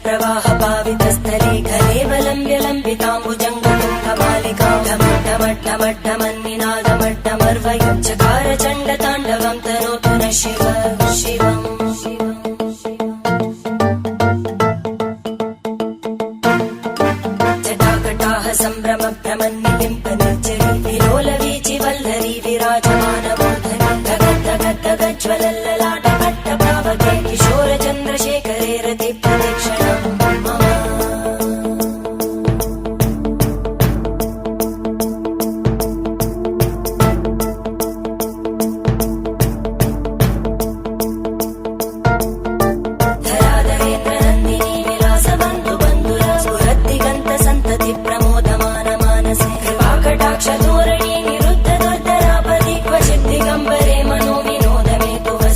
प्रवाह पावितस्थले कलेवलम्ब्य लम्बिताम्बुजङ्गमालिकां ढमड्ढमड्ढमड्ढमन्निनादमड्ढमर्वयं चकार चण्डताण्डवं तनोतु न शिव शिवम् जटाकटाह सम्भ्रम भ्रमन्निलिम्प निर्जरी विलोलवीचि वल्लरी विराजमानमूर्धनि गगद्गगद्गज्ज्वलल्ललाटकट्ट